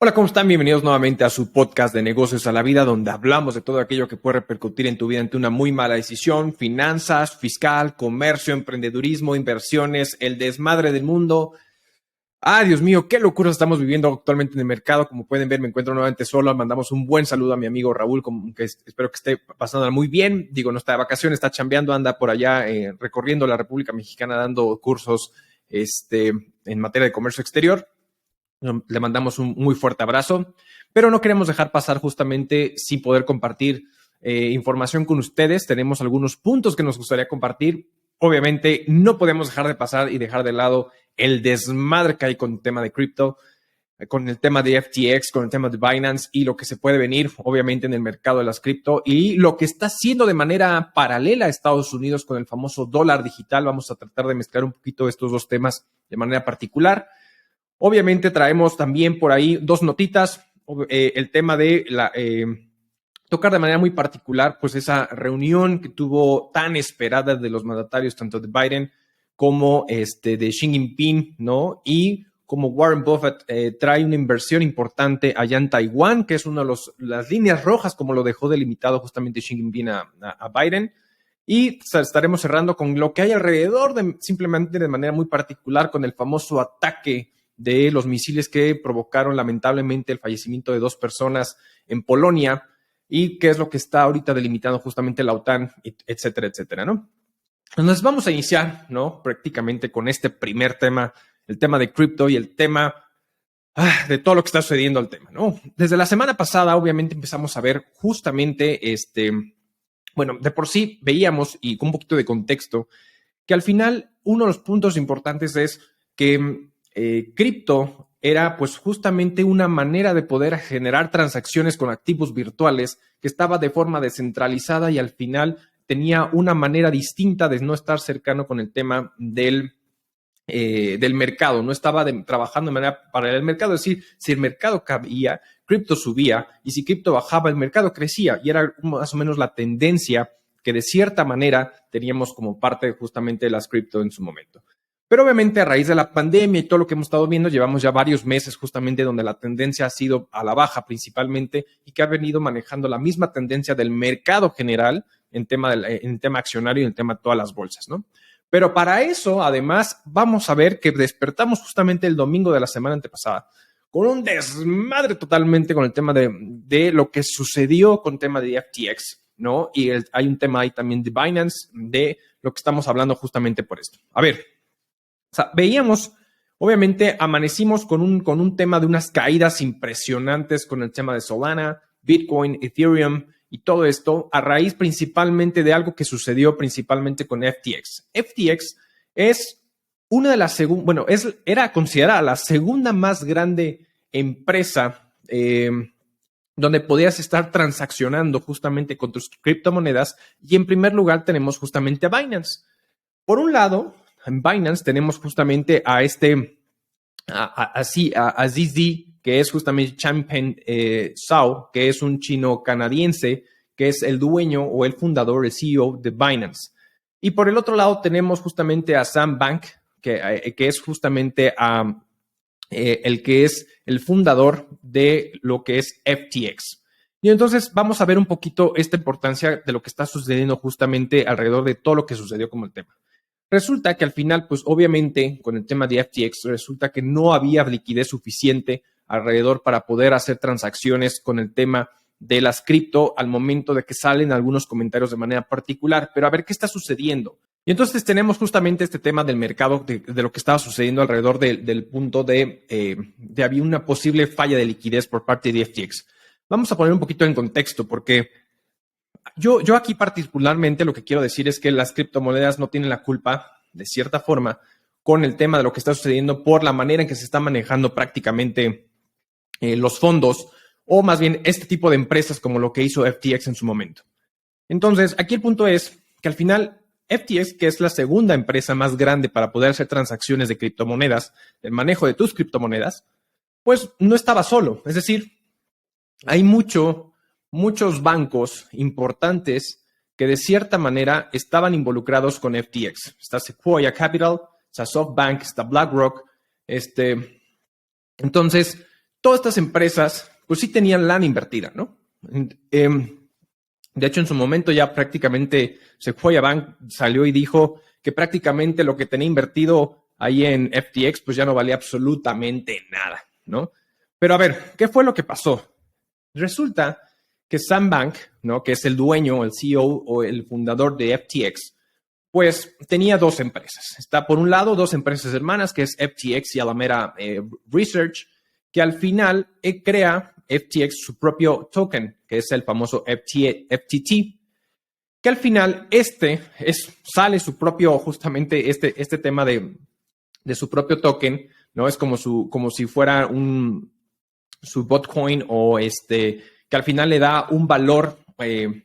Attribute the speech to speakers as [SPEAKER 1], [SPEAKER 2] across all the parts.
[SPEAKER 1] Hola, ¿cómo están? Bienvenidos nuevamente a su podcast de Negocios a la Vida, donde hablamos de todo aquello que puede repercutir en tu vida ante una muy mala decisión, finanzas, fiscal, comercio, emprendedurismo, inversiones, el desmadre del mundo. Dios mío, qué locura estamos viviendo actualmente en el mercado. Como pueden ver, me encuentro nuevamente solo. Mandamos un buen saludo a mi amigo Raúl, que espero que esté pasándola muy bien. Digo, no está de vacaciones, está chambeando, anda por allá recorriendo la República Mexicana dando cursos en materia de comercio exterior. Le mandamos un muy fuerte abrazo, pero no queremos dejar pasar justamente sin poder compartir información con ustedes. Tenemos algunos puntos que nos gustaría compartir. Obviamente no podemos dejar de pasar y dejar de lado el desmadre que hay con el tema de cripto, con el tema de FTX, con el tema de Binance y lo que se puede venir, obviamente, en el mercado de las cripto y lo que está haciendo de manera paralela a Estados Unidos con el famoso dólar digital. Vamos a tratar de mezclar un poquito estos dos temas de manera particular. Obviamente traemos también por ahí dos notitas, el tema de tocar de manera muy particular pues esa reunión que tuvo tan esperada de los mandatarios tanto de Biden como de Xi Jinping, ¿no? Y como Warren Buffett trae una inversión importante allá en Taiwán, que es una de las líneas rojas como lo dejó delimitado justamente Xi Jinping a Biden. Y estaremos cerrando con lo que hay alrededor simplemente de manera muy particular con el famoso ataque de los misiles que provocaron lamentablemente el fallecimiento de 2 personas en Polonia y qué es lo que está ahorita delimitando justamente la OTAN, etcétera, etcétera, ¿no? Entonces vamos a iniciar, ¿no? Prácticamente con este primer tema, el tema de cripto y el tema de todo lo que está sucediendo al tema, ¿no? Desde la semana pasada, obviamente, empezamos a ver justamente bueno, de por sí veíamos, y con un poquito de contexto, que al final uno de los puntos importantes es que cripto era pues justamente una manera de poder generar transacciones con activos virtuales que estaba de forma descentralizada y al final tenía una manera distinta de no estar cercano con el tema del mercado, no estaba trabajando de manera paralela al mercado, es decir, si el mercado caía, cripto subía y si cripto bajaba, el mercado crecía y era más o menos la tendencia que de cierta manera teníamos como parte justamente de las cripto en su momento. Pero obviamente a raíz de la pandemia y todo lo que hemos estado viendo, llevamos ya varios meses justamente donde la tendencia ha sido a la baja principalmente y que ha venido manejando la misma tendencia del mercado general en tema accionario y en tema de todas las bolsas, ¿no? Pero para eso, además, vamos a ver que despertamos justamente el domingo de la semana antepasada con un desmadre totalmente con el tema de lo que sucedió con el tema de FTX, ¿no? Y hay un tema ahí también de Binance, de lo que estamos hablando justamente por esto. A ver, o sea, veíamos, obviamente, amanecimos con un tema de unas caídas impresionantes con el tema de Solana, Bitcoin, Ethereum y todo esto a raíz principalmente de algo que sucedió principalmente con FTX. FTX es una de las era considerada la segunda más grande empresa donde podías estar transaccionando justamente con tus criptomonedas y en primer lugar tenemos justamente a Binance. Por un lado, en Binance tenemos justamente a ZZ, que es justamente Changpeng Zhao, que es un chino canadiense, que es el dueño o el fundador, el CEO de Binance. Y por el otro lado tenemos justamente a Sam Bank, que es justamente el que es el fundador de lo que es FTX. Y entonces vamos a ver un poquito esta importancia de lo que está sucediendo justamente alrededor de todo lo que sucedió como el tema. Resulta que al final, pues obviamente con el tema de FTX, resulta que no había liquidez suficiente alrededor para poder hacer transacciones con el tema de las cripto al momento de que salen algunos comentarios de manera particular. Pero a ver qué está sucediendo. Y entonces tenemos justamente este tema del mercado, de lo que estaba sucediendo alrededor del punto de había una posible falla de liquidez por parte de FTX. Vamos a poner un poquito en contexto porque yo aquí particularmente lo que quiero decir es que las criptomonedas no tienen la culpa, de cierta forma, con el tema de lo que está sucediendo por la manera en que se están manejando prácticamente los fondos o más bien este tipo de empresas como lo que hizo FTX en su momento. Entonces, aquí el punto es que al final FTX, que es la segunda empresa más grande para poder hacer transacciones de criptomonedas, el manejo de tus criptomonedas, pues no estaba solo. Es decir, hay muchos bancos importantes que de cierta manera estaban involucrados con FTX. Está Sequoia Capital, está SoftBank, está BlackRock. Entonces, todas estas empresas, pues sí tenían lana invertida, ¿no? De hecho, en su momento ya prácticamente Sequoia Bank salió y dijo que prácticamente lo que tenía invertido ahí en FTX, pues ya no valía absolutamente nada, ¿no? Pero a ver, ¿qué fue lo que pasó? Resulta que Sam Bank, ¿no? Que es el dueño, el CEO o el fundador de FTX, pues tenía dos empresas. Está por un lado dos empresas hermanas, que es FTX y Alameda Research, que al final crea FTX su propio token, que es el famoso FTT, que al final sale su propio, justamente este tema de su propio token, ¿no? Es como si fuera su botcoin o que al final le da un valor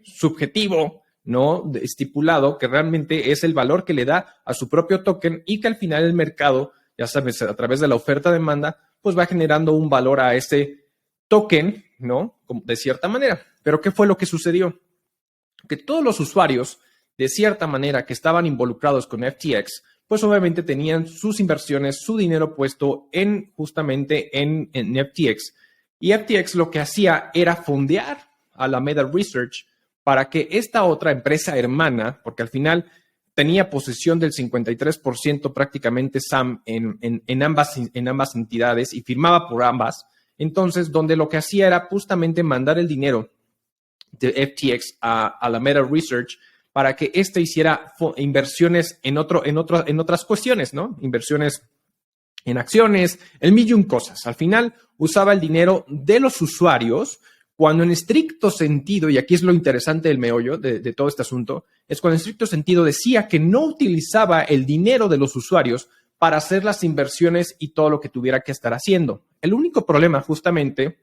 [SPEAKER 1] subjetivo, ¿no? Estipulado, que realmente es el valor que le da a su propio token y que al final el mercado, ya sabes, a través de la oferta-demanda, pues va generando un valor a ese token, ¿no? De cierta manera. Pero ¿qué fue lo que sucedió? Que todos los usuarios, de cierta manera, que estaban involucrados con FTX, pues obviamente tenían sus inversiones, su dinero puesto justamente en FTX. Y FTX lo que hacía era fondear a Alameda Research para que esta otra empresa hermana, porque al final tenía posesión del 53% prácticamente Sam en ambas entidades y firmaba por ambas, entonces donde lo que hacía era justamente mandar el dinero de FTX a Alameda Research para que éste hiciera inversiones en otras cuestiones, ¿no? Inversiones en acciones, el millón cosas. Al final usaba el dinero de los usuarios cuando en estricto sentido, y aquí es lo interesante del meollo de todo este asunto, es cuando en estricto sentido decía que no utilizaba el dinero de los usuarios para hacer las inversiones y todo lo que tuviera que estar haciendo. El único problema justamente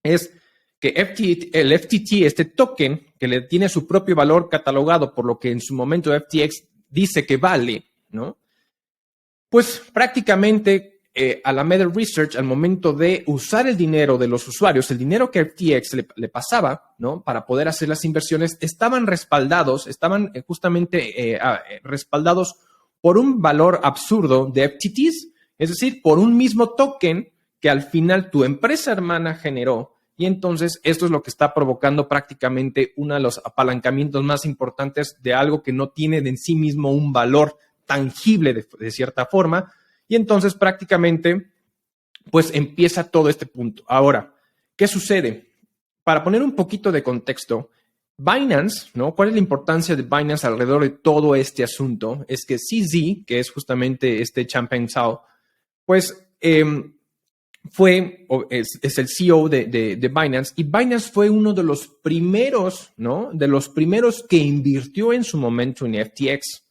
[SPEAKER 1] es que el FTT, este token, que le tiene su propio valor catalogado por lo que en su momento FTX dice que vale, ¿no? Pues prácticamente Alameda Research, al momento de usar el dinero de los usuarios, el dinero que FTX le pasaba, ¿no? Para poder hacer las inversiones, estaban justamente respaldados por un valor absurdo de FTTs, es decir, por un mismo token que al final tu empresa hermana generó. Y entonces esto es lo que está provocando prácticamente uno de los apalancamientos más importantes de algo que no tiene en sí mismo un valor tangible de cierta forma. Y entonces prácticamente pues empieza todo este punto. Ahora, ¿qué sucede? Para poner un poquito de contexto, Binance, ¿no? ¿Cuál es la importancia de Binance alrededor de todo este asunto? Es que CZ, que es justamente Changpeng Zhao, pues es el CEO de Binance, y Binance fue uno de los primeros, ¿no? De los primeros que invirtió en su momento en FTX.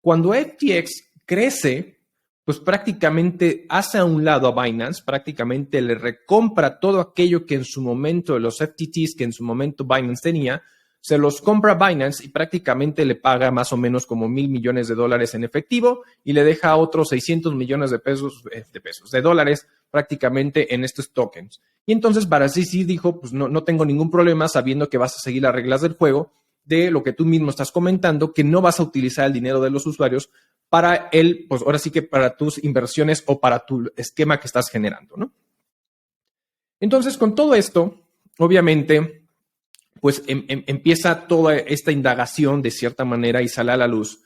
[SPEAKER 1] Cuando FTX crece, pues prácticamente hace a un lado a Binance, prácticamente le recompra todo aquello que en su momento, los FTTs que en su momento Binance tenía, se los compra Binance y prácticamente le paga más o menos como $1,000 millones en efectivo y le deja otros 600 millones de dólares prácticamente en estos tokens. Y entonces Barassi dijo, pues no tengo ningún problema sabiendo que vas a seguir las reglas del juego de lo que tú mismo estás comentando, que no vas a utilizar el dinero de los usuarios para pues ahora sí que para tus inversiones o para tu esquema que estás generando, ¿no? Entonces, con todo esto, obviamente, pues empieza toda esta indagación de cierta manera y sale a la luz.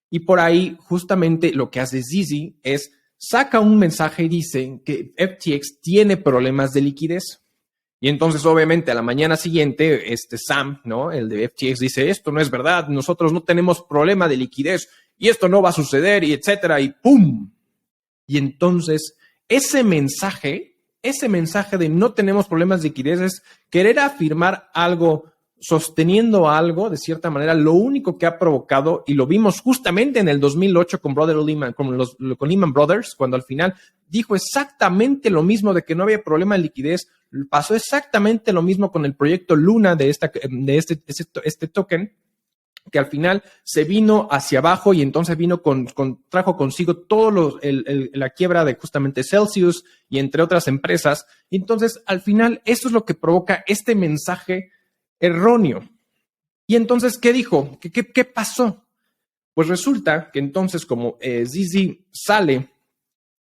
[SPEAKER 1] Y por ahí, justamente lo que hace Zizi es saca un mensaje y dice que FTX tiene problemas de liquidez. Y entonces, obviamente, a la mañana siguiente, Sam, ¿no? El de FTX dice, esto no es verdad, nosotros no tenemos problema de liquidez y esto no va a suceder y etcétera, y ¡pum! Y entonces, ese mensaje de no tenemos problemas de liquidez es querer afirmar algo, sosteniendo algo, de cierta manera, lo único que ha provocado, y lo vimos justamente en el 2008 con con Lehman Brothers, cuando al final dijo exactamente lo mismo de que no había problema de liquidez, pasó exactamente lo mismo con el proyecto Luna de este token, que al final se vino hacia abajo y entonces trajo consigo todo la quiebra de justamente Celsius y entre otras empresas. Y entonces, al final, esto es lo que provoca este mensaje erróneo. Y entonces, ¿qué dijo? ¿Qué pasó? Pues resulta que entonces, como Zizi sale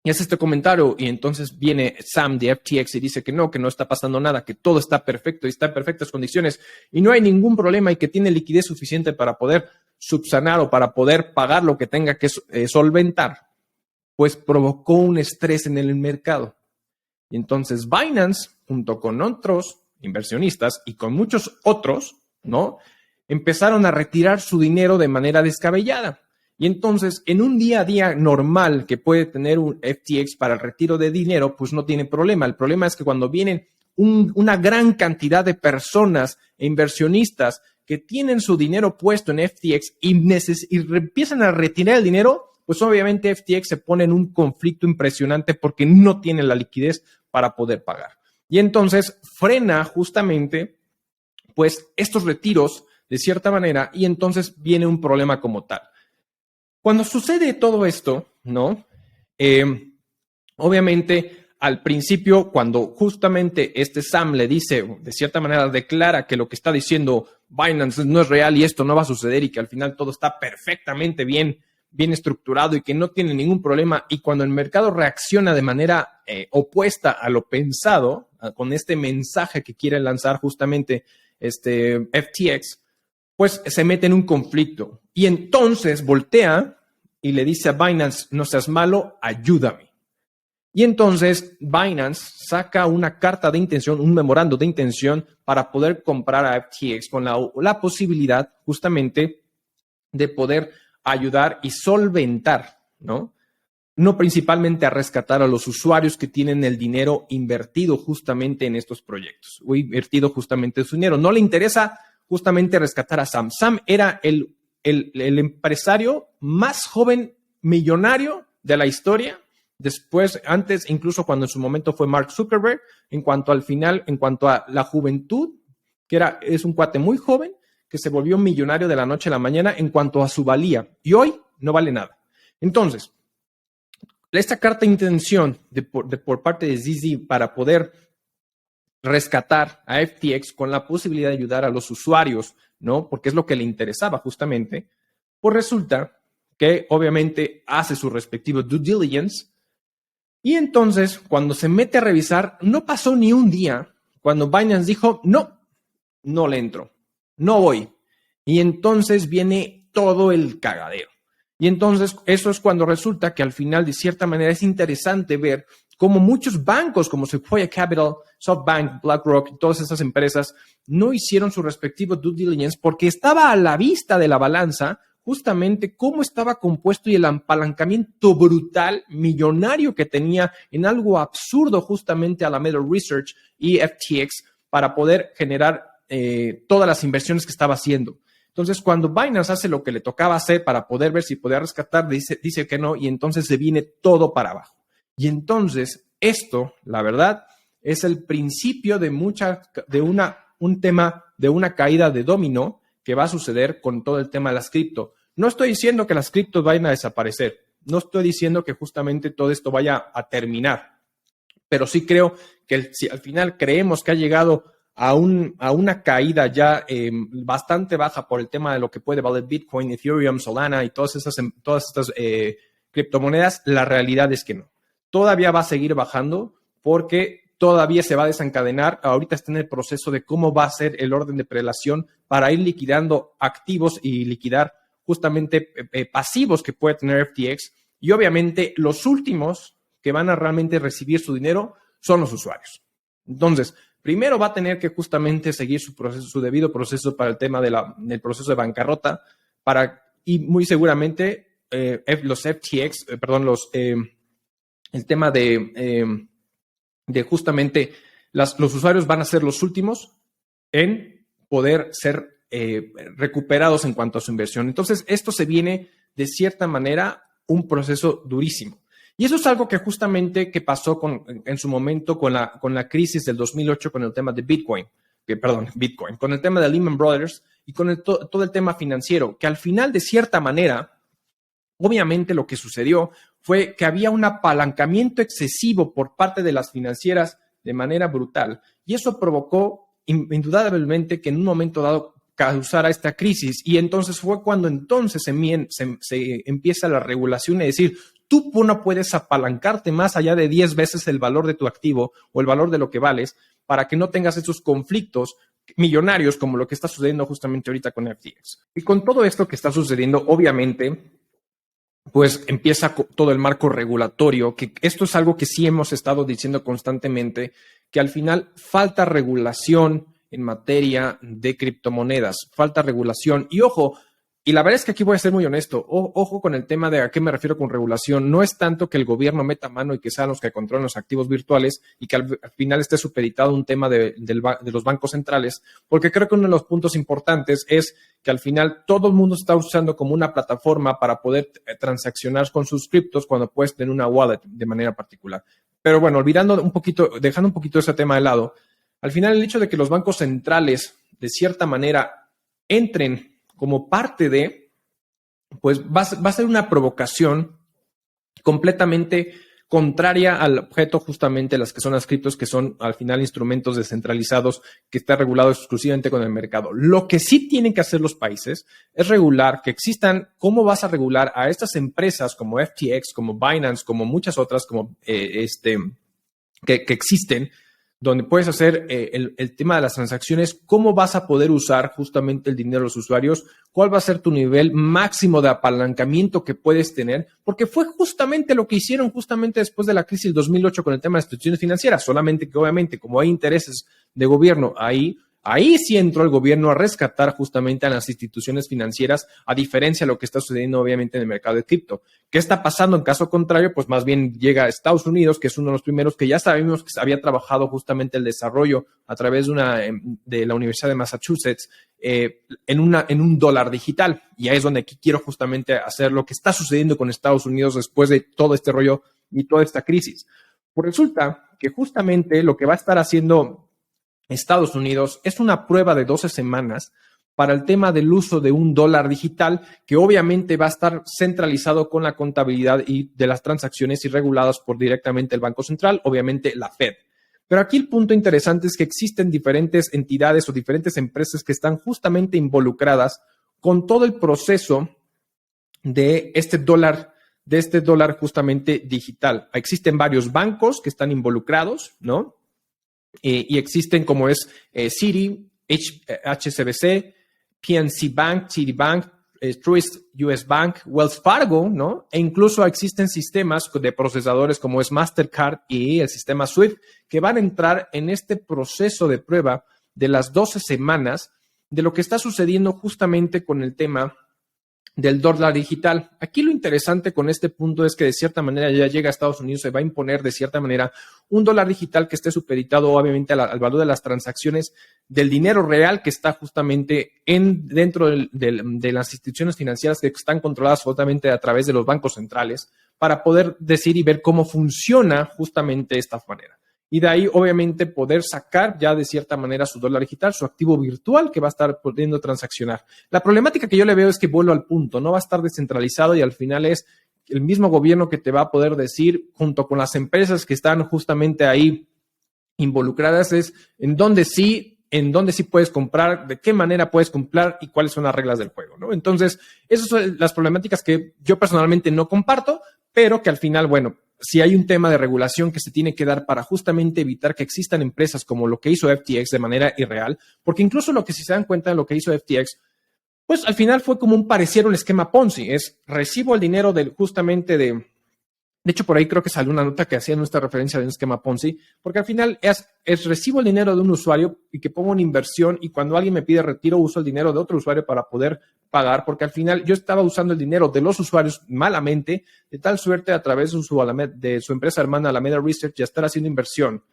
[SPEAKER 1] Y hace este comentario y entonces viene Sam de FTX y dice que no está pasando nada, que todo está perfecto y está en perfectas condiciones y no hay ningún problema y que tiene liquidez suficiente para poder subsanar o para poder pagar lo que tenga que solventar, pues provocó un estrés en el mercado. Y entonces Binance, junto con otros inversionistas y con muchos otros, ¿no? Empezaron a retirar su dinero de manera descabellada. Y entonces, en un día a día normal que puede tener un FTX para el retiro de dinero, pues no tiene problema. El problema es que cuando vienen una gran cantidad de personas e inversionistas que tienen su dinero puesto en FTX y empiezan a retirar el dinero, pues obviamente FTX se pone en un conflicto impresionante porque no tiene la liquidez para poder pagar. Y entonces frena justamente pues estos retiros de cierta manera y entonces viene un problema como tal. Cuando sucede todo esto, ¿no? Obviamente, al principio, cuando justamente Sam le dice, de cierta manera, declara que lo que está diciendo Binance no es real y esto no va a suceder y que al final todo está perfectamente bien estructurado y que no tiene ningún problema, y cuando el mercado reacciona de manera opuesta a lo pensado, con este mensaje que quiere lanzar justamente FTX, pues se mete en un conflicto. Y entonces voltea y le dice a Binance, no seas malo, ayúdame. Y entonces Binance saca una carta de intención, un memorando de intención para poder comprar a FTX con la posibilidad justamente de poder ayudar y solventar, ¿no? No principalmente a rescatar a los usuarios que tienen el dinero invertido justamente en estos proyectos o invertido justamente su dinero. No le interesa justamente rescatar a Sam. Sam era el empresario más joven millonario de la historia. Después, antes, incluso cuando en su momento fue Mark Zuckerberg, en cuanto a la juventud, es un cuate muy joven que se volvió millonario de la noche a la mañana en cuanto a su valía. Y hoy no vale nada. Entonces, esta carta de intención por parte de ZZ para poder rescatar a FTX con la posibilidad de ayudar a los usuarios, ¿no? Porque es lo que le interesaba justamente, pues resulta que obviamente hace su respectivo due diligence y entonces cuando se mete a revisar, no pasó ni un día cuando Binance dijo, no le entro, no voy. Y entonces viene todo el cagadero. Y entonces eso es cuando resulta que al final, de cierta manera, es interesante ver cómo muchos bancos como Sequoia Capital, SoftBank, BlackRock y todas esas empresas no hicieron su respectivo due diligence porque estaba a la vista de la balanza justamente cómo estaba compuesto y el apalancamiento brutal, millonario que tenía en algo absurdo justamente Alameda Research y FTX para poder generar todas las inversiones que estaba haciendo. Entonces, cuando Binance hace lo que le tocaba hacer para poder ver si podía rescatar, dice que no, y entonces se viene todo para abajo. Y entonces, esto, la verdad, es el principio de una caída de dominó que va a suceder con todo el tema de las cripto. No estoy diciendo que las criptos vayan a desaparecer. No estoy diciendo que justamente todo esto vaya a terminar. Pero sí creo que si al final creemos que ha llegado a una caída ya bastante baja por el tema de lo que puede valer Bitcoin, Ethereum, Solana y todas estas criptomonedas, la realidad es que no. Todavía va a seguir bajando porque todavía se va a desencadenar. Ahorita está en el proceso de cómo va a ser el orden de prelación para ir liquidando activos y liquidar justamente pasivos que puede tener FTX. Y obviamente los últimos que van a realmente recibir su dinero son los usuarios. Entonces, primero va a tener que justamente seguir su debido proceso para el tema del proceso de bancarrota y muy seguramente los FTX, el tema de justamente los usuarios van a ser los últimos en poder ser recuperados en cuanto a su inversión. Entonces, esto se viene de cierta manera un proceso durísimo. Y eso es algo que justamente pasó en su momento con la crisis del 2008 con el tema de Bitcoin, con el tema de Lehman Brothers y con todo el tema financiero, que al final, de cierta manera, obviamente lo que sucedió fue que había un apalancamiento excesivo por parte de las financieras de manera brutal. Y eso provocó indudablemente que en un momento dado causara esta crisis. Y entonces fue cuando se empieza la regulación, es decir, tú no puedes apalancarte más allá de 10 veces el valor de tu activo o el valor de lo que vales para que no tengas esos conflictos millonarios como lo que está sucediendo justamente ahorita con FTX. Y con todo esto que está sucediendo, obviamente, pues empieza todo el marco regulatorio, que esto es algo que sí hemos estado diciendo constantemente, que al final falta regulación en materia de criptomonedas, falta regulación. Y ojo, y la verdad es que aquí voy a ser muy honesto, ojo con el tema de a qué me refiero con regulación. No es tanto que el gobierno meta mano y que sean los que controlen los activos virtuales y que al final esté supeditado un tema de los bancos centrales, porque creo que uno de los puntos importantes es que al final todo el mundo está usando como una plataforma para poder transaccionar con sus criptos cuando puedes tener una wallet de manera particular. Pero bueno, olvidando un poquito, dejando un poquito ese tema de lado, al final el hecho de que los bancos centrales de cierta manera entren como parte de, pues va a ser una provocación completamente contraria al objeto justamente de las que son las criptos, que son al final instrumentos descentralizados que está regulado exclusivamente con el mercado. Lo que sí tienen que hacer los países es regular que existan. ¿Cómo vas a regular a estas empresas como FTX, como Binance, como muchas otras como que existen, donde puedes hacer el tema de las transacciones? ¿Cómo vas a poder usar justamente el dinero de los usuarios? ¿Cuál va a ser tu nivel máximo de apalancamiento que puedes tener? Porque fue justamente lo que hicieron justamente después de la crisis del 2008 con el tema de instituciones financieras, solamente que obviamente como hay intereses de gobierno ahí sí entró el gobierno a rescatar justamente a las instituciones financieras, a diferencia de lo que está sucediendo obviamente en el mercado de cripto. ¿Qué está pasando en caso contrario? Pues más bien llega a Estados Unidos, que es uno de los primeros que ya sabemos que había trabajado justamente el desarrollo a través de la Universidad de Massachusetts en un dólar digital. Y ahí es donde aquí quiero justamente hacer lo que está sucediendo con Estados Unidos después de todo este rollo y toda esta crisis. Pues resulta que justamente lo que va a estar haciendo Estados Unidos es una prueba de 12 semanas para el tema del uso de un dólar digital que obviamente va a estar centralizado con la contabilidad y de las transacciones y reguladas por directamente el Banco Central, obviamente la Fed. Pero aquí el punto interesante es que existen diferentes entidades o diferentes empresas que están justamente involucradas con todo el proceso de este dólar justamente digital. Existen varios bancos que están involucrados, ¿no? Y existen como es Citi, HSBC, PNC Bank, Citibank, Truist US Bank, Wells Fargo, ¿no? E incluso existen sistemas de procesadores como es Mastercard y el sistema SWIFT que van a entrar en este proceso de prueba de las 12 semanas de lo que está sucediendo justamente con el tema del dólar digital. Aquí lo interesante con este punto es que de cierta manera ya llega a Estados Unidos, se va a imponer de cierta manera un dólar digital que esté supeditado obviamente al valor de las transacciones del dinero real que está justamente dentro de las instituciones financieras que están controladas justamente a través de los bancos centrales para poder decir y ver cómo funciona justamente esta manera. Y de ahí, obviamente, poder sacar ya de cierta manera su dólar digital, su activo virtual que va a estar pudiendo transaccionar. La problemática que yo le veo es que vuelvo al punto, no va a estar descentralizado y al final es el mismo gobierno que te va a poder decir, junto con las empresas que están justamente ahí involucradas, es en dónde sí puedes comprar, de qué manera puedes comprar y cuáles son las reglas del juego, ¿no? Entonces, esas son las problemáticas que yo personalmente no comparto, pero que al final, bueno, si hay un tema de regulación que se tiene que dar para justamente evitar que existan empresas como lo que hizo FTX de manera irreal, porque incluso lo que si se dan cuenta de lo que hizo FTX, pues al final fue como pareciera un esquema Ponzi, es recibo el dinero justamente de hecho por ahí creo que salió una nota que hacía nuestra referencia de un esquema Ponzi, porque al final es recibo el dinero de un usuario y que pongo una inversión y cuando alguien me pide retiro uso el dinero de otro usuario para poder pagar, porque al final yo estaba usando el dinero de los usuarios malamente, de tal suerte a través de su empresa hermana Alameda Research ya estar haciendo inversión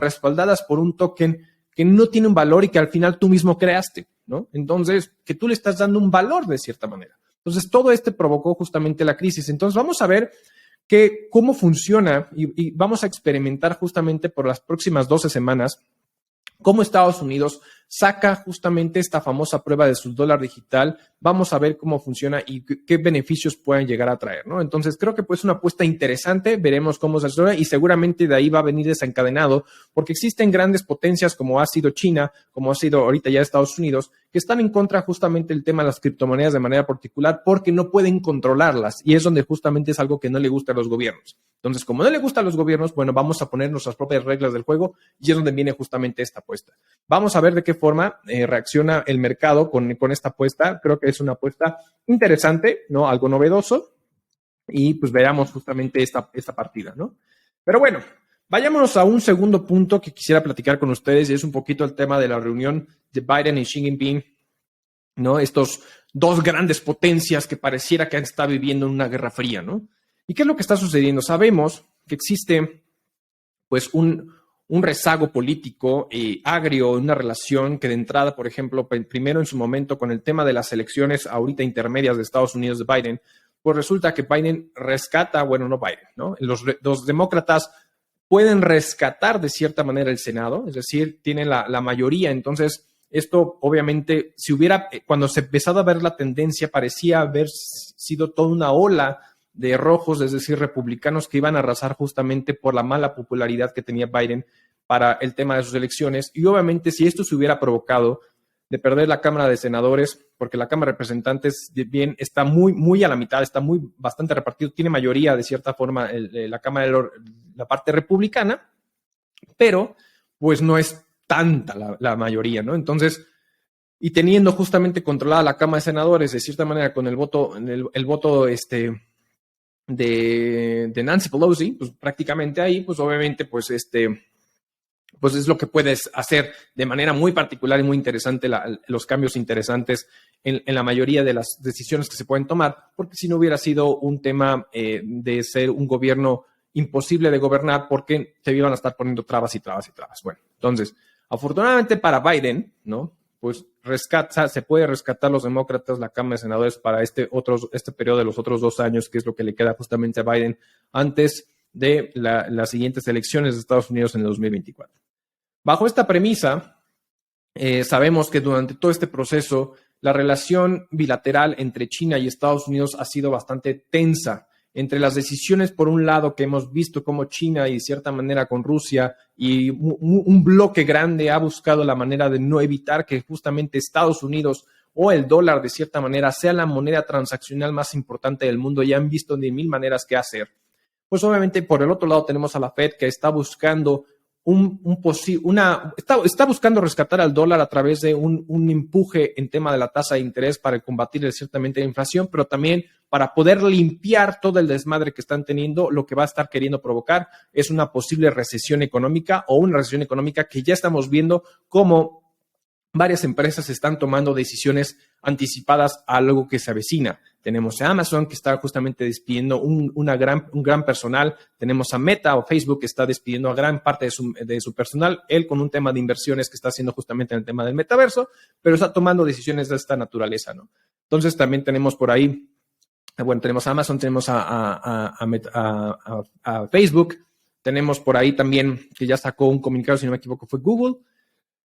[SPEAKER 1] respaldadas por un token que no tiene un valor y que al final tú mismo creaste, ¿no? Entonces, que tú le estás dando un valor de cierta manera. Entonces, todo provocó justamente la crisis. Entonces, vamos a ver cómo funciona y vamos a experimentar justamente por las próximas 12 semanas cómo Estados Unidos saca justamente esta famosa prueba de su dólar digital. Vamos a ver cómo funciona y qué beneficios pueden llegar a traer, ¿no? Entonces, creo que pues una apuesta interesante. Veremos cómo se resuelve y seguramente de ahí va a venir desencadenado porque existen grandes potencias como ha sido China, como ha sido ahorita ya Estados Unidos, que están en contra justamente del tema de las criptomonedas de manera particular porque no pueden controlarlas y es donde justamente es algo que no le gusta a los gobiernos. Entonces, como no le gusta a los gobiernos, bueno, vamos a poner nuestras propias reglas del juego y es donde viene justamente esta apuesta. Vamos a ver de qué forma reacciona el mercado con esta apuesta. Creo que es una apuesta interesante, ¿no? Algo novedoso y pues veamos justamente esta partida, ¿no? Pero bueno, vayámonos a un segundo punto que quisiera platicar con ustedes y es un poquito el tema de la reunión de Biden y Xi Jinping, ¿no? Estos dos grandes potencias que pareciera que han estado viviendo en una guerra fría, ¿no? ¿Y qué es lo que está sucediendo? Sabemos que existe, pues, un rezago político agrio en una relación que de entrada, por ejemplo, primero en su momento con el tema de las elecciones ahorita intermedias de Estados Unidos de Biden, pues resulta que Biden rescata, bueno, no Biden, ¿no? Los demócratas pueden rescatar de cierta manera el Senado, es decir, tienen la mayoría. Entonces, esto obviamente, cuando se empezaba a ver la tendencia, parecía haber sido toda una ola de rojos, es decir, republicanos que iban a arrasar justamente por la mala popularidad que tenía Biden para el tema de sus elecciones. Y obviamente, si esto se hubiera provocado de perder la Cámara de Senadores, porque la Cámara de Representantes bien está muy a la mitad, está bastante repartido, tiene mayoría de cierta forma la Cámara la parte republicana, pero pues no es tanta la mayoría, ¿no? Entonces, y teniendo justamente controlada la Cámara de Senadores de cierta manera con el voto de Nancy Pelosi, pues prácticamente ahí, pues obviamente, pues es lo que puedes hacer de manera muy particular y muy interesante, los cambios interesantes en la mayoría de las decisiones que se pueden tomar, porque si no hubiera sido un tema de ser un gobierno imposible de gobernar, porque se iban a estar poniendo trabas y trabas y trabas. Bueno, entonces, afortunadamente para Biden, ¿no? Pues se puede rescatar los demócratas, la Cámara de Senadores para este periodo de los otros 2 años, que es lo que le queda justamente a Biden antes de las siguientes elecciones de Estados Unidos en el 2024. Bajo esta premisa, sabemos que durante todo este proceso, la relación bilateral entre China y Estados Unidos ha sido bastante tensa. Entre las decisiones, por un lado, que hemos visto cómo China y de cierta manera con Rusia y un bloque grande ha buscado la manera de no evitar que justamente Estados Unidos o el dólar de cierta manera sea la moneda transaccional más importante del mundo y han visto de 1000 maneras qué hacer. Pues obviamente por el otro lado tenemos a la Fed que está buscando está buscando rescatar al dólar a través de un empuje en tema de la tasa de interés para combatir ciertamente la inflación, pero también para poder limpiar todo el desmadre que están teniendo. Lo que va a estar queriendo provocar es una posible recesión económica o una recesión económica que ya estamos viendo como varias empresas están tomando decisiones anticipadas a algo que se avecina. Tenemos a Amazon que está justamente despidiendo un gran personal. Tenemos a Meta o Facebook que está despidiendo a gran parte de su personal. Él con un tema de inversiones que está haciendo justamente en el tema del metaverso, pero está tomando decisiones de esta naturaleza, ¿no? Entonces también tenemos por ahí, bueno, tenemos a Amazon, tenemos a Facebook, tenemos por ahí también que ya sacó un comunicado, si no me equivoco, fue Google,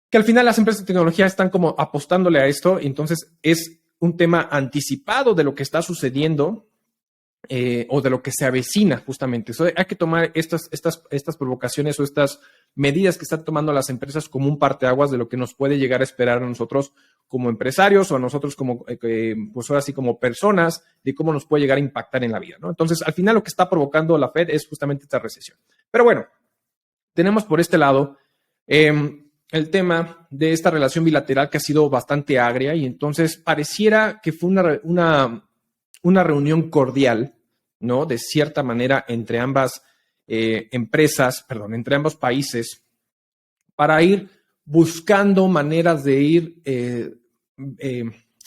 [SPEAKER 1] que al final las empresas de tecnología están como apostándole a esto, entonces es un tema anticipado de lo que está sucediendo o de lo que se avecina justamente. So, hay que tomar estas provocaciones o estas medidas que están tomando las empresas como un parteaguas de lo que nos puede llegar a esperar a nosotros como empresarios o a nosotros como, pues ahora sí, como personas, de cómo nos puede llegar a impactar en la vida, ¿no? Entonces, al final lo que está provocando la Fed es justamente esta recesión. Pero bueno, tenemos por este lado el tema de esta relación bilateral que ha sido bastante agria y entonces pareciera que fue una reunión cordial, ¿no? De cierta manera entre ambas entre ambos países para ir buscando maneras de ir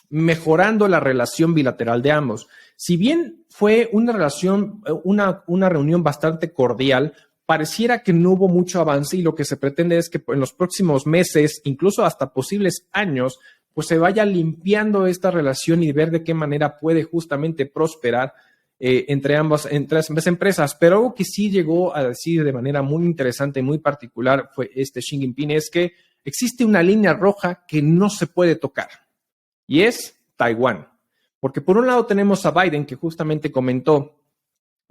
[SPEAKER 1] mejorando la relación bilateral de ambos. Si bien fue una reunión bastante cordial, pareciera que no hubo mucho avance y lo que se pretende es que en los próximos meses, incluso hasta posibles años, pues se vaya limpiando esta relación y ver de qué manera puede justamente prosperar entre ambas empresas. Pero algo que sí llegó a decir de manera muy interesante y muy particular fue Xi Jinping, es que existe una línea roja que no se puede tocar y es Taiwán. Porque por un lado tenemos a Biden que justamente comentó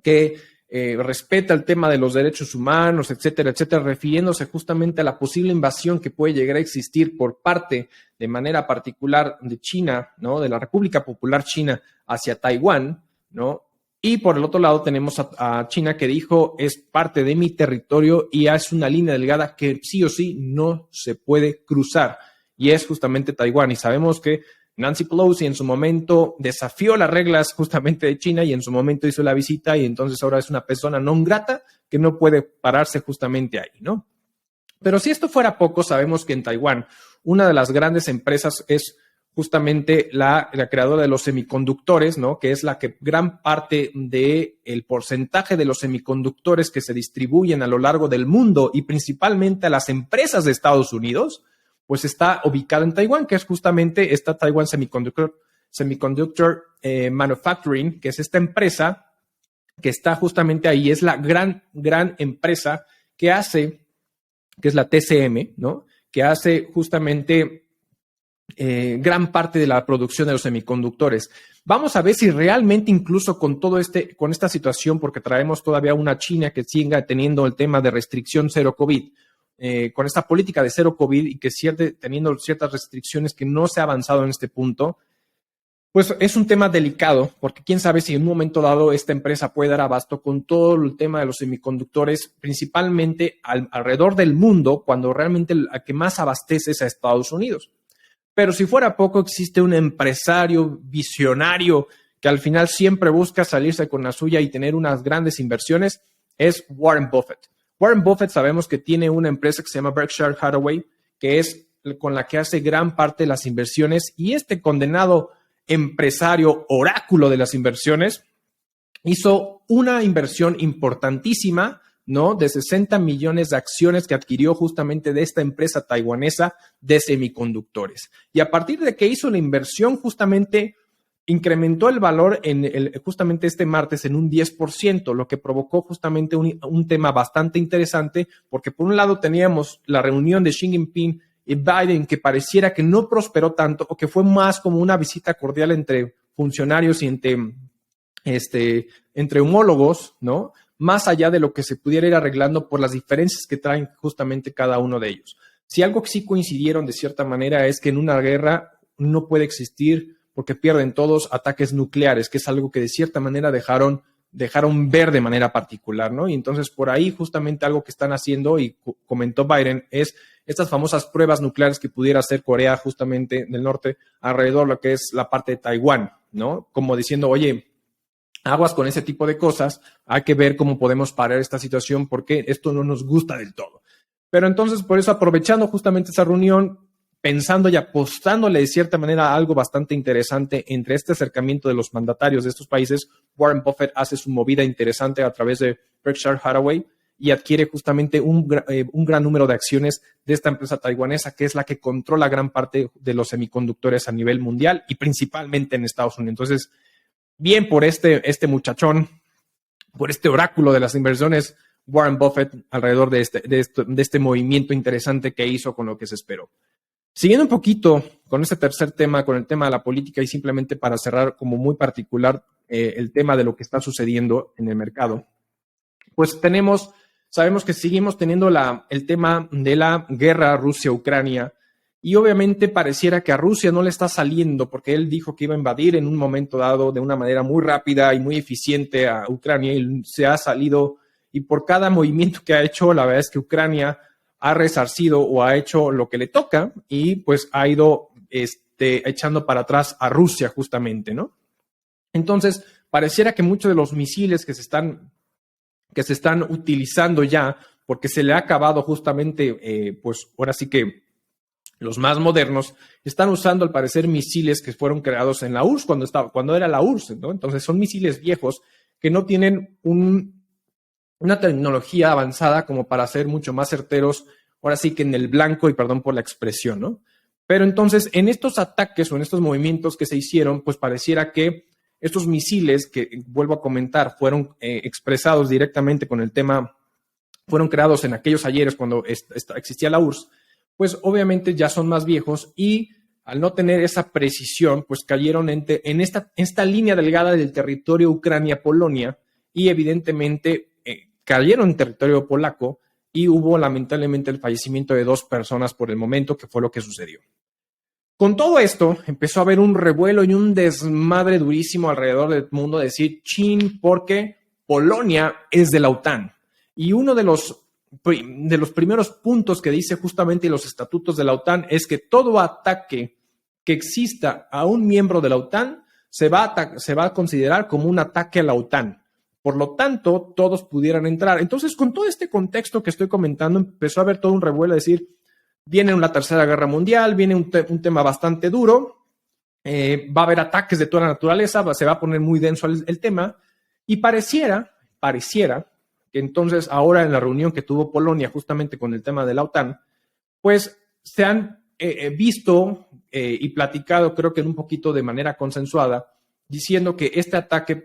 [SPEAKER 1] que respeta el tema de los derechos humanos, etcétera, etcétera, refiriéndose justamente a la posible invasión que puede llegar a existir por parte, de manera particular, de China, ¿no? De la República Popular China hacia Taiwán, ¿no? Y por el otro lado tenemos a China que dijo, es parte de mi territorio y es una línea delgada que sí o sí no se puede cruzar. Y es justamente Taiwán. Y sabemos que Nancy Pelosi en su momento desafió las reglas justamente de China y en su momento hizo la visita y entonces ahora es una persona non grata que no puede pararse justamente ahí, ¿no? Pero si esto fuera poco, sabemos que en Taiwán una de las grandes empresas es justamente la creadora de los semiconductores, ¿no? Que es la que gran parte del porcentaje de los semiconductores que se distribuyen a lo largo del mundo y principalmente a las empresas de Estados Unidos, pues está ubicada en Taiwán, que es justamente esta Taiwan Semiconductor Manufacturing, que es esta empresa que está justamente ahí, es la gran empresa que hace, que es la TCM, ¿no? Que hace justamente gran parte de la producción de los semiconductores. Vamos a ver si realmente incluso con con esta situación, porque traemos todavía una China que siga teniendo el tema de restricción cero COVID, con esta política de cero COVID y que teniendo ciertas restricciones que no se ha avanzado en este punto, pues es un tema delicado, porque quién sabe si en un momento dado esta empresa puede dar abasto con todo el tema de los semiconductores, principalmente alrededor del mundo, cuando realmente el que más abastece es a Estados Unidos. Pero si fuera poco, existe un empresario visionario que al final siempre busca salirse con la suya y tener unas grandes inversiones, es Warren Buffett. Warren Buffett sabemos que tiene una empresa que se llama Berkshire Hathaway, que es con la que hace gran parte de las inversiones, y este condenado empresario oráculo de las inversiones hizo una inversión importantísima, ¿no? De 60 millones de acciones que adquirió justamente de esta empresa taiwanesa de semiconductores. Y a partir de que hizo la inversión, justamente incrementó el valor justamente este martes en un 10%, lo que provocó justamente un tema bastante interesante, porque por un lado teníamos la reunión de Xi Jinping y Biden, que pareciera que no prosperó tanto, o que fue más como una visita cordial entre funcionarios y entre homólogos, ¿no? Más allá de lo que se pudiera ir arreglando por las diferencias que traen justamente cada uno de ellos. Si algo que sí coincidieron de cierta manera es que en una guerra no puede existir, porque pierden todos, ataques nucleares, que es algo que de cierta manera dejaron ver de manera particular, ¿no? Y entonces por ahí justamente algo que están haciendo, y comentó Biden, es estas famosas pruebas nucleares que pudiera hacer Corea justamente del norte alrededor de lo que es la parte de Taiwán, ¿no? Como diciendo, oye, aguas con ese tipo de cosas, hay que ver cómo podemos parar esta situación porque esto no nos gusta del todo. Pero entonces, por eso, aprovechando justamente esa reunión, pensando y apostándole de cierta manera a algo bastante interesante entre este acercamiento de los mandatarios de estos países, Warren Buffett hace su movida interesante a través de Berkshire Hathaway y adquiere justamente un gran número de acciones de esta empresa taiwanesa, que es la que controla gran parte de los semiconductores a nivel mundial y principalmente en Estados Unidos. Entonces, bien por este muchachón, por este oráculo de las inversiones, Warren Buffett, alrededor de este movimiento interesante que hizo con lo que se esperó. Siguiendo un poquito con este tercer tema, con el tema de la política, y simplemente para cerrar como muy particular el tema de lo que está sucediendo en el mercado, pues sabemos que seguimos teniendo el tema de la guerra Rusia-Ucrania, y obviamente pareciera que a Rusia no le está saliendo, porque él dijo que iba a invadir en un momento dado de una manera muy rápida y muy eficiente a Ucrania, y se ha salido, y por cada movimiento que ha hecho, la verdad es que Ucrania ha resarcido o ha hecho lo que le toca y pues ha ido echando para atrás a Rusia justamente, ¿no? Entonces, pareciera que muchos de los misiles que se están utilizando ya, porque se le ha acabado justamente, pues ahora sí que los más modernos, están usando al parecer misiles que fueron creados en la URSS cuando era la URSS, ¿no? Entonces son misiles viejos que no tienen una tecnología avanzada como para ser mucho más certeros, ahora sí que en el blanco, y perdón por la expresión, ¿no? Pero entonces, en estos ataques o en estos movimientos que se hicieron, pues pareciera que estos misiles, que vuelvo a comentar, fueron expresados directamente con el tema, fueron creados en aquellos ayeres cuando existía la URSS, pues obviamente ya son más viejos y al no tener esa precisión, pues cayeron en esta línea delgada del territorio Ucrania-Polonia, y evidentemente cayeron en territorio polaco y hubo lamentablemente el fallecimiento de 2 personas por el momento, que fue lo que sucedió. Con todo esto, empezó a haber un revuelo y un desmadre durísimo alrededor del mundo, de decir, chin, porque Polonia es de la OTAN. Y uno de los primeros puntos que dice justamente los estatutos de la OTAN es que todo ataque que exista a un miembro de la OTAN se va a considerar como un ataque a la OTAN. Por lo tanto, todos pudieran entrar. Entonces, con todo este contexto que estoy comentando, empezó a haber todo un revuelo, es decir, viene la Tercera Guerra Mundial, viene un tema bastante duro, va a haber ataques de toda la naturaleza, se va a poner muy denso el tema, y pareciera que entonces ahora en la reunión que tuvo Polonia justamente con el tema de la OTAN, pues se han visto y platicado, creo que en un poquito de manera consensuada, diciendo que este ataque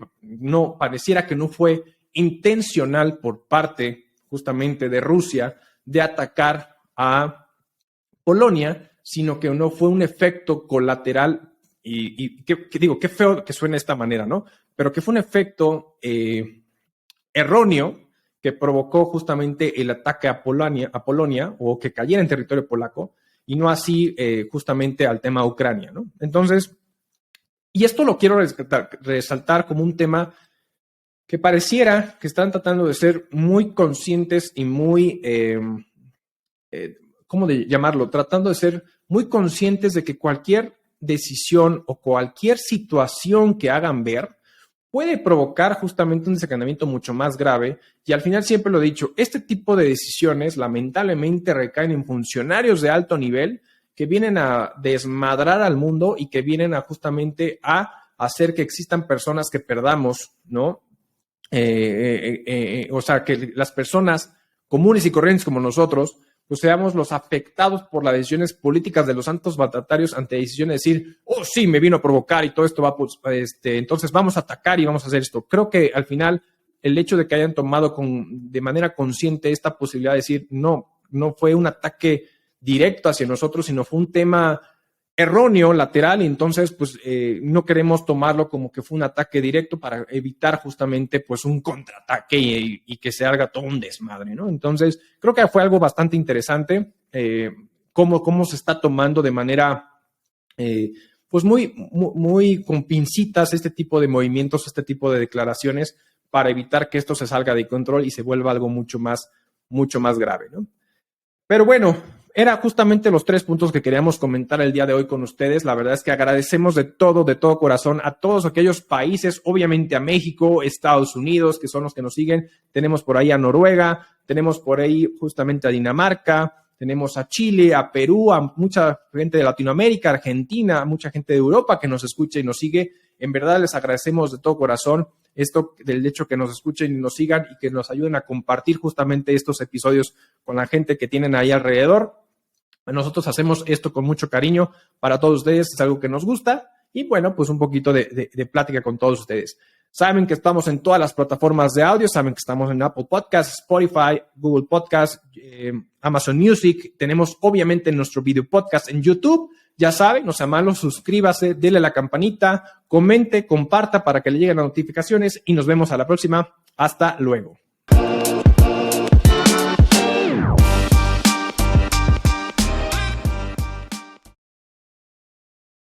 [SPEAKER 1] pareciera que no fue intencional por parte justamente de Rusia de atacar a Polonia, sino que no fue un efecto colateral y qué feo que suene de esta manera, ¿no? Pero que fue un efecto erróneo que provocó justamente el ataque a Polonia o que cayera en territorio polaco y no así justamente al tema Ucrania, ¿no? Entonces, y esto lo quiero resaltar como un tema que pareciera que están tratando de ser muy conscientes y muy, ¿cómo de llamarlo? Tratando de ser muy conscientes de que cualquier decisión o cualquier situación que hagan ver puede provocar justamente un desencadenamiento mucho más grave. Y al final siempre lo he dicho, este tipo de decisiones lamentablemente recaen en funcionarios de alto nivel que vienen a desmadrar al mundo y que vienen a justamente a hacer que existan personas que perdamos, ¿no? O sea, que las personas comunes y corrientes como nosotros, pues seamos los afectados por las decisiones políticas de los santos mandatarios ante decisiones de decir, oh, sí, me vino a provocar y todo esto va, pues, entonces vamos a atacar y vamos a hacer esto. Creo que al final el hecho de que hayan tomado de manera consciente esta posibilidad de decir, no fue un ataque directo hacia nosotros, sino fue un tema erróneo, lateral, y entonces pues no queremos tomarlo como que fue un ataque directo para evitar justamente pues un contraataque y que se haga todo un desmadre, ¿no? Entonces creo que fue algo bastante interesante cómo se está tomando de manera pues muy con pincitas este tipo de movimientos, este tipo de declaraciones para evitar que esto se salga de control y se vuelva algo mucho más grave, ¿no? Pero bueno, era justamente los 3 puntos que queríamos comentar el día de hoy con ustedes. La verdad es que agradecemos de todo corazón a todos aquellos países, obviamente a México, Estados Unidos, que son los que nos siguen. Tenemos por ahí a Noruega, tenemos por ahí justamente a Dinamarca, tenemos a Chile, a Perú, a mucha gente de Latinoamérica, Argentina, a mucha gente de Europa que nos escucha y nos sigue. En verdad les agradecemos de todo corazón esto del hecho que nos escuchen y nos sigan y que nos ayuden a compartir justamente estos episodios con la gente que tienen ahí alrededor. Nosotros hacemos esto con mucho cariño para todos ustedes, es algo que nos gusta y bueno, pues un poquito de plática con todos ustedes. Saben que estamos en todas las plataformas de audio, saben que estamos en Apple Podcasts, Spotify, Google Podcasts, Amazon Music. Tenemos obviamente nuestro video podcast en YouTube. Ya saben, no sea malo, suscríbase, dele a la campanita, comente, comparta para que le lleguen las notificaciones y nos vemos a la próxima. Hasta luego.